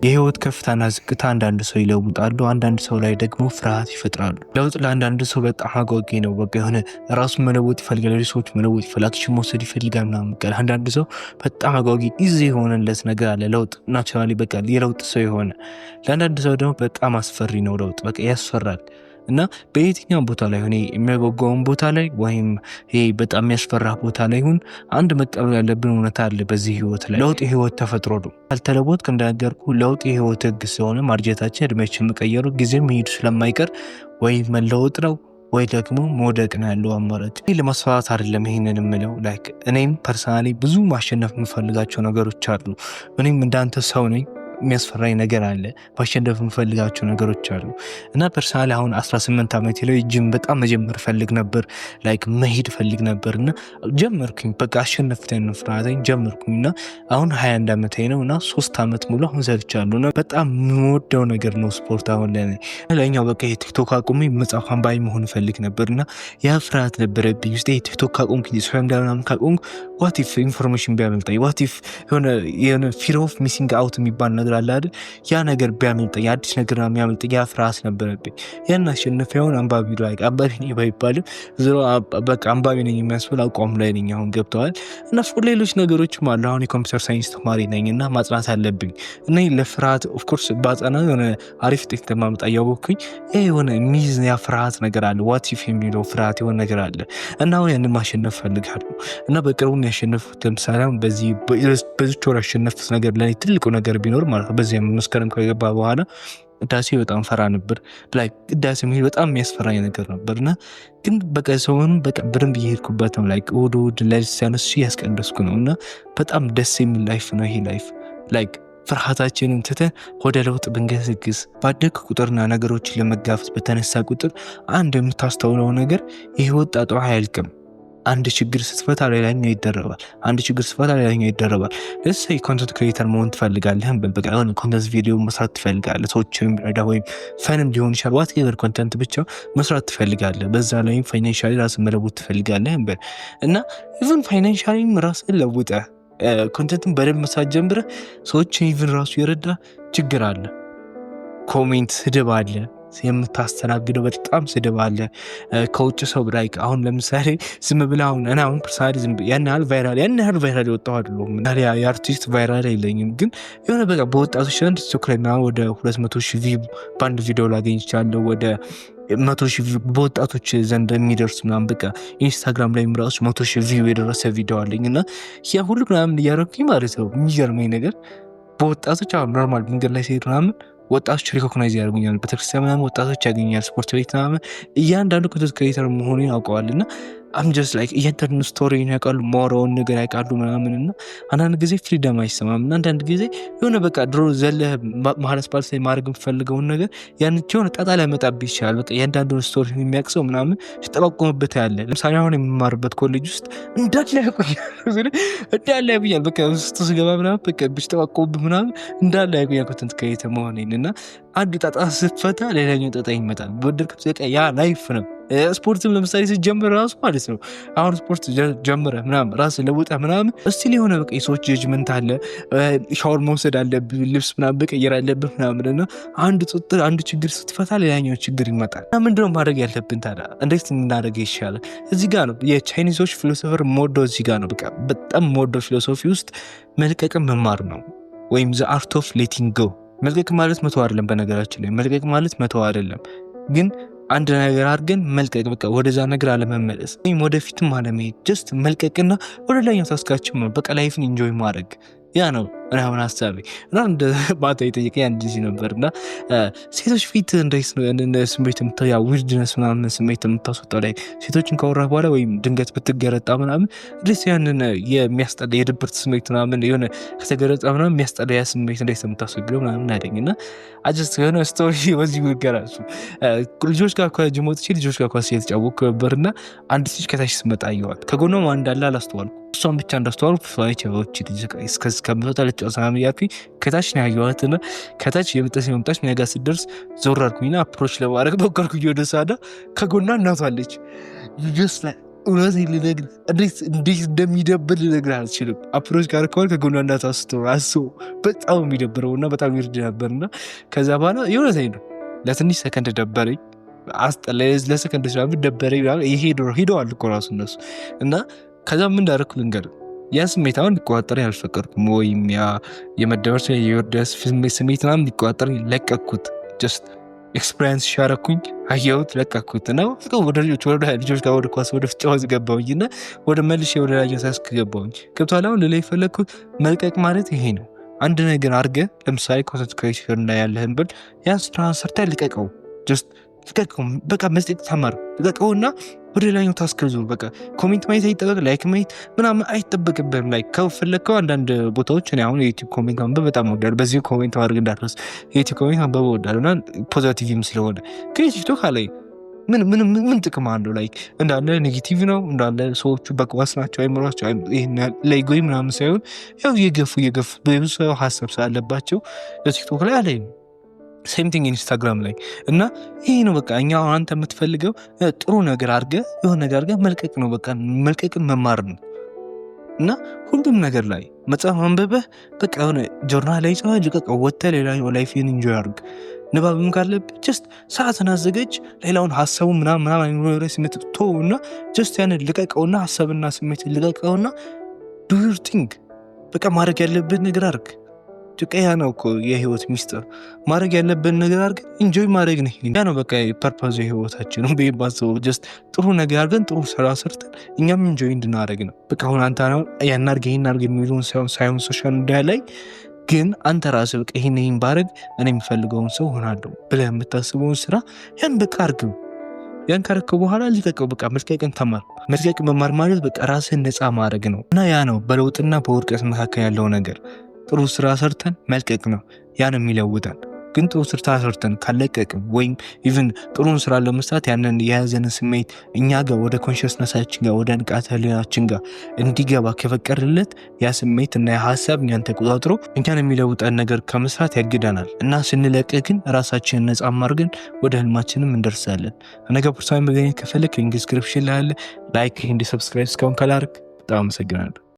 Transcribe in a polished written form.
የህይወት ከፍታና ዝቅታ አንዳንድ ሰው ይለውጣሉ፣ አንዳንድ ሰው ላይ ደግሞ ፍርሃት ይፈጥራሉ። ለውጥ ለአንዳንድ ሰው በጣም አጓጊ ነው። በቃ የሆነ ራሱን መለወጥ ይፈልጋል፣ ሰዎች መለወጥ ይፈልጋል፣ አክሽን መውሰድ ይፈልጋል ምናምን። በቃ አንዳንድ ሰው በጣም አጓጊ ኢዚ የሆነለት ነገር አለ ለውጥ ናቹራሊ በቃ የለውጥ ሰው የሆነ። ለአንዳንድ ሰው ደግሞ በጣም አስፈሪ ነው ለውጥ፣ በቃ ያስፈራል። እና በየትኛው ቦታ ላይ ሆነ የሚያጓጓውን ቦታ ላይ ወይም ይሄ በጣም የሚያስፈራ ቦታ ላይ ሁን አንድ መቀበል ያለብን እውነታ አለ በዚህ ህይወት ላይ። ለውጥ የህይወት ተፈጥሮ ነው። ካልተለወጥክ እንደነገርኩ ለውጥ የህይወት ህግ ስለሆነ ማርጀታችን እድሜያችን መቀየሩ ጊዜ መሄዱ ስለማይቀር ወይ መለወጥ ነው ወይ ደግሞ መውደቅ ነው ያለው አማራጭ። ለማስፈራት አይደለም ይሄንን የምለው። ላይክ እኔም ፐርሰናሊ ብዙ ማሸነፍ የምፈልጋቸው ነገሮች አሉ። እኔም እንዳንተ ሰው ነኝ። የሚያስፈራኝ ነገር አለ፣ ማሸነፍ የምፈልጋቸው ነገሮች አሉ። እና ፐርሰናሊ አሁን 18 ዓመቴ ላይ ጂም በጣም መጀመር ፈልግ ነበር፣ ላይክ መሄድ ፈልግ ነበር እና ጀመርኩኝ። በቃ አሸነፍተን ፍርሃቴን ጀመርኩኝ እና አሁን 21 ዓመቴ ነው እና 3 ዓመት ሙሉ አሁን ሰርቻለሁ እና በጣም የምወደው ነገር ነው ስፖርት። አሁን ለኛው በቃ የቲክቶክ አቁሜ መጽሐፍ አንባቢ መሆን ፈልግ ነበር እና ያ ፍርሃት ነበረብኝ ውስጥ። የቲክቶክ አቁምኩ ሶሻል ሚዲያ ምናምን ካቆምኩ ዋት ኢፍ ኢንፎርሜሽን ቢያመልጠኝ፣ ዋት ኢፍ የሆነ ፊር ኦፍ ሚሲንግ አውት የሚባል ነገር አለ አይደል? ያ ነገር ቢያመልጠኝ፣ አዲስ ነገር የሚያመልጠኝ ያ ፍርሃት ነበረብኝ። ያን አሸነፊያውን አንባቢ ላይ አንባቢ ነኝ ባይባልም ዝሮ በቃ አንባቢ ነኝ የሚያስብል አቋም ላይ ነኝ አሁን። ገብተዋል። እና ሌሎች ነገሮችም አሉ። አሁን የኮምፒውተር ሳይንስ ተማሪ ነኝ እና ማጽናት አለብኝ እና ለፍርሃት ኦፍ ኮርስ ባጸና የሆነ አሪፍ ውጤት እንደማመጣ እያወቅኩኝ የሆነ ሚዝ ያ ፍርሃት ነገር አለ፣ ዋት ኢፍ የሚለው ፍርሃት የሆነ ነገር አለ እና አሁን ያንን ማሸነፍ ፈልጋለሁ እና በቅርቡ ያሸነፍኩት ለምሳሌ በዚህ ወር ያሸነፍኩት ነገር ለኔ ትልቁ ነገር ቢኖር ማለት ነው በዚህ መስከረም ከገባ በኋላ ቅዳሴ በጣም ፈራ ነበር። ላይ ቅዳሴ መሄድ በጣም የሚያስፈራኝ ነገር ነበርና ግን በቃ ሰውን በቃ በደንብ እየሄድኩበት ነው። ላይክ ወደ ለዚህ ሲያነሱ ያስቀደስኩ ነው እና በጣም ደስ የሚል ላይፍ ነው ይሄ ላይፍ። ላይክ ፍርሃታችንን ትተን ወደ ለውጥ ብንገሰግስ ባደግ ቁጥርና ነገሮችን ለመጋፈጥ በተነሳ ቁጥር አንድ የምታስተውለው ነገር ይሄ ወጣቱ አያልቅም። አንድ ችግር ስትፈታ ሌላኛው ይደረባል፣ አንድ ችግር ስትፈታ ሌላኛው ይደረባል። ለምሳሌ ኮንተንት ክሬተር መሆን ትፈልጋለህ፣ በቃ የሆነ ኮንተንት ቪዲዮ መስራት ትፈልጋለህ፣ ሰዎችን ረዳ ወይም ፈንም ሊሆን ይችላል፣ ዋትኤቨር ኮንተንት ብቻ መስራት ትፈልጋለህ። በዛ ላይም ፋይናንሻሊ ራስን መለወጥ ትፈልጋለህ እና ኢቭን ፋይናንሻሊም ራስን ለውጠህ ኮንተንትን በደንብ መስራት ጀምረህ ሰዎችን ኢቭን ራሱ የረዳ ችግር አለ፣ ኮሜንት ስድብ አለ፣ የምታስተናግደው በጣም ስድብ አለ ከውጭ ሰው ብላይ። አሁን ለምሳሌ ዝም ብለህ አሁን ፐርሰናሊ ዝም ያን ያህል ቫይራል የወጣው አይደለም። የአርቲስት ቫይራል አይለኝም፣ ግን የሆነ በቃ በወጣቶች ዘንድ ትኩረትና ወደ 200,000 ቪው በአንድ ቪዲዮ ላገኝ ይችላለሁ፣ ወደ 100,000 ቪው በወጣቶች ዘንድ የሚደርስ ምናምን በቃ ኢንስታግራም ላይ ራሱ 100,000 ቪው የደረሰ ቪዲዮ አለኝ እና ያ ሁሉ ምናምን እያደረኩኝ ማለት ነው። የሚገርመኝ ነገር በወጣቶች አሁን ኖርማል መንገድ ላይ ሲሄድ ምናምን ወጣቶች ሪኮግናይዝ ያደርጉኛል፣ ቤተክርስቲያን ምናምን ወጣቶች ያገኛል፣ ስፖርት ቤት ምናምን እያንዳንዱ ኮንተንት ክሬተር መሆኑን ያውቀዋል እና አም ጀስት ላይክ እያንዳንዱ ስቶሪ ያውቃሉ፣ ማወራውን ነገር ያውቃሉ ምናምን እና አንዳንድ ጊዜ ፍሪደም አይሰማም እና አንዳንድ ጊዜ የሆነ በቃ ድሮ ዘለህ ማለት ባልሳ ማድረግ የምፈልገውን ነገር ያን የሆነ ጣጣ ሊያመጣብህ ይችላል። በቃ እያንዳንዱን ስቶሪ የሚያቅሰው ምናምን ሲጠቋቁምበት ያለ። ለምሳሌ አሁን የምማርበት ኮሌጅ ውስጥ እንዳለ ያቆያል በቃ ውስጥ ስገባ ምናምን በቃ ሲጠቋቁምብህ ምናምን እንዳለ ያቆያል ኮንተንት ክሬተር መሆኔን እና አንድ ጣጣ ስትፈታ ሌላኛው ጣጣ ይመጣል። በወደድክት በቃ ያ ላይፍ ነው። ስፖርትም ለምሳሌ ስትጀምር ራሱ ማለት ነው። አሁን ስፖርት ጀምረ ምናምን ራስን ለውጠህ ምናምን እስቲል የሆነ በቃ የሰዎች ጀጅመንት አለ፣ ሻወር መውሰድ አለብህ፣ ልብስ ምናምን መቀየር አለብህ ምናምን እና አንድ ችግር ስትፈታ ሌላኛው ችግር ይመጣል። እና ምንድነው ማድረግ ያለብን ታዲያ? እንዴት እናደርግ ይሻላል? እዚህ ጋር ነው የቻይኒዞች ፊሎሶፈር ሞዶ እዚህ ጋር ነው በቃ በጣም ሞዶ ፊሎሶፊ ውስጥ መልቀቅም መማር ነው፣ ወይም ዘ አርት ኦፍ ሌቲንግ ጎ። መልቀቅ ማለት መተው አይደለም። በነገራችን ላይ መልቀቅ ማለት መተው አይደለም፣ ግን አንድ ነገር አድርገን መልቀቅ፣ በቃ ወደዛ ነገር አለመመለስ ወይም ወደፊትም አለመሄድ፣ ጀስት መልቀቅና ወደ ላይኛው ታስካችን በቃ ላይፍን ኢንጆይ ማድረግ። ያ ነው ምናምን ሀሳቤ እና እንደ ባታ የጠየቀ ያን ጊዜ ነበር እና ሴቶች ፊት እንደ ስሜት የምታያ ዊርድነስ ምናምን ስሜት የምታስወጣው ላይ ሴቶችን ካወራህ በኋላ ወይም ድንገት ብትገረጣ ምናምን እንዴት ያንን የሚያስጠላ የድብርት ስሜት ምናምን የሆነ ከተገረጣ ምናምን የሚያስጠላ ያ ስሜት እንዴት የምታስወግደው ምናምን አለኝ እና አጀስት የሆነ ስቶሪ በዚህ ውገራሱ ልጆች ጋር ጂም ወጥቼ ልጆች ጋር ኳስ እየተጫወትኩ ነበርና አንድ ልጅ ከታች ስትመጣ አየኋት። ከጎኗ እንዳለ አላስተዋልኩም። እሷን ብቻ እንዳስተዋሉ ፍላይቸሮች እስከምትወጣ ልትጫወት ያልኩኝ ከታች ነው ያየኋትና ከታች የመጣች እኔ ጋር ስትደርስ ዞር አልኩኝና አፕሮች ለማድረግ ሞከርኩኝ ወደ ሳዳ። ከጎኗ እናቷ አለች። እውነቴን ልነግርህ እንዴት እንደሚደብር ልነግርህ አልችልም። አፕሮች ጋር ከሆነ ከጎኗ እንዳታስቶ አስቦ በጣም የሚደብረው እና በጣም ይርድ ነበርና ከዛ በኋላ የእውነቴን ነው ለትንሽ ሰከንድ ደበረኝ። ለሰከንድ ስላምን ደበረኝ። ሄደዋል እኮ ራሱ እነሱ እና ከዛ ምን እንዳደረኩ ልንገርህ። ያን ስሜት አሁን ሊቆጣጠረኝ አልፈቀድኩም። ወይም ያ የመደበር የወርደስ ስሜት ምናምን ሊቆጣጠረኝ ለቀኩት። ጀስት ኤክስፔሪንስ ሻረኩኝ፣ አየሁት፣ ለቀኩት እና ወደ ልጆች ጋር ወደ ኳስ ወደ ፍጫወት ገባሁኝ እና ወደ መልሼ ወደ ላይ ሳስክ ገባሁኝ። ገብቶሃል? አሁን ልላ የፈለግኩት መልቀቅ ማለት ይሄ ነው። አንድ ነገር አድርገህ ለምሳሌ ኮንተንት ክሬሽን ላይ ያለህን ብል ያን ስራህን ሰርተህ ልቀቀው። ጀስት ልቀቀው። በቃ መስጠት ተማር። ልቀቀውና ወደ ላይኛው ታስከዙ። በቃ ኮሜንት ማየት አይጠበቅ፣ ላይክ ማየት ምናምን አይጠበቅብህም። ላይክ ከፈለግከው አንዳንድ ቦታዎች እኔ አሁን የዩቲዩብ ኮሜንት ማንበብ በጣም እወዳለሁ። በዚህ ኮሜንት ማድረግ እንዳትረስ። የዩቲዩብ ኮሜንት ማንበብ እወዳለሁ እና ፖዚቲቭም ስለሆነ ግን ቲክቶክ ላይ ምን ጥቅም አለው? ላይክ እንዳለ ኔጌቲቭ ነው እንዳለ ሰዎቹ በቅዋስ ናቸው አይምሯቸው ላይ ጎይ ምናምን ሳይሆን ያው እየገፉ ብዙ ሰው ሀሳብ ስላለባቸው ለቲክቶክ ላይ አለኝ ሴም ቲንግ ኢንስታግራም ላይ እና ይሄ ነው በቃ እኛ አንተ የምትፈልገው ጥሩ ነገር አድርገህ የሆነ ነገር አድርገህ መልቀቅ ነው። በቃ መልቀቅን መማር ነው እና ሁሉም ነገር ላይ መጽሐፍ አንብበህ በቃ የሆነ ጆርናል ላይ ጽፈህ ልቀቀው። ወጥተህ ሌላኛው ላይፍን ኢንጆይ አድርግ። ንባብም ካለብህ ጀስት ሰዓትን አዘጋጅ። ሌላውን ሀሳቡ ምናምን ስሜት እና ጀስት ያንን ልቀቀውና ሀሳብና ስሜት ልቀቀውና ዱ ዩር ቲንግ። በቃ ማድረግ ያለብህ ነገር አድርግ። ያ ነው እኮ የህይወት ሚስጥር። ማድረግ ያለብን ነገር አድርገን ኢንጆይ ማድረግ ነው። ያ ነው በቃ ፐርፐዙ የህይወታችን ነው። በባሰው ጀስት ጥሩ ነገር አድርገን ጥሩ ስራ ሰርተን እኛም ኢንጆይ እንድናደርግ ነው። በቃ አሁን አንተ ነው ያን አድርግ ይሄን አድርግ የሚሉን ሳይሆን ሶሻል ሚዲያ ላይ ግን አንተ ራስህ በቃ ይሄን ባደርግ እኔ የምፈልገውን ሰው ሆናለሁ ብለህ የምታስበውን ስራ ያን በቃ አድርግ። ያን ካረከው በኋላ ልቀቀው። በቃ መልቀቅን ተማር። መልቀቅ መማር ማለት በቃ ራስህን ነፃ ማድረግ ነው እና ያ ነው በለውጥና በውድቀት መካከል ያለው ነገር። ጥሩ ስራ ሰርተን መልቀቅ ነው ያን የሚለውጠን። ግን ጥሩ ስራ ሰርተን ካለቀቅም ወይም ኢቭን ጥሩን ስራ ለመስራት ያንን የያዘንን ስሜት እኛ ጋር ወደ ኮንሽስነሳችን ጋር ወደ ንቃተ ህሊናችን ጋር እንዲገባ ከፈቀድለት ያ ስሜት እና ሀሳብ እኛን ተቆጣጥሮ እኛን የሚለውጠን ነገር ከመስራት ያግደናል እና ስንለቅ ግን ራሳችንን ነፃ አድርገን ወደ ህልማችንም እንደርሳለን። ነገ ፐርሰናል መገኘት ከፈለክ ዲስክሪፕሽን ላይ አለ። ላይክ፣ ሰብስክራይብ እስካሁን ካላደረክ በጣም አመሰግናለሁ።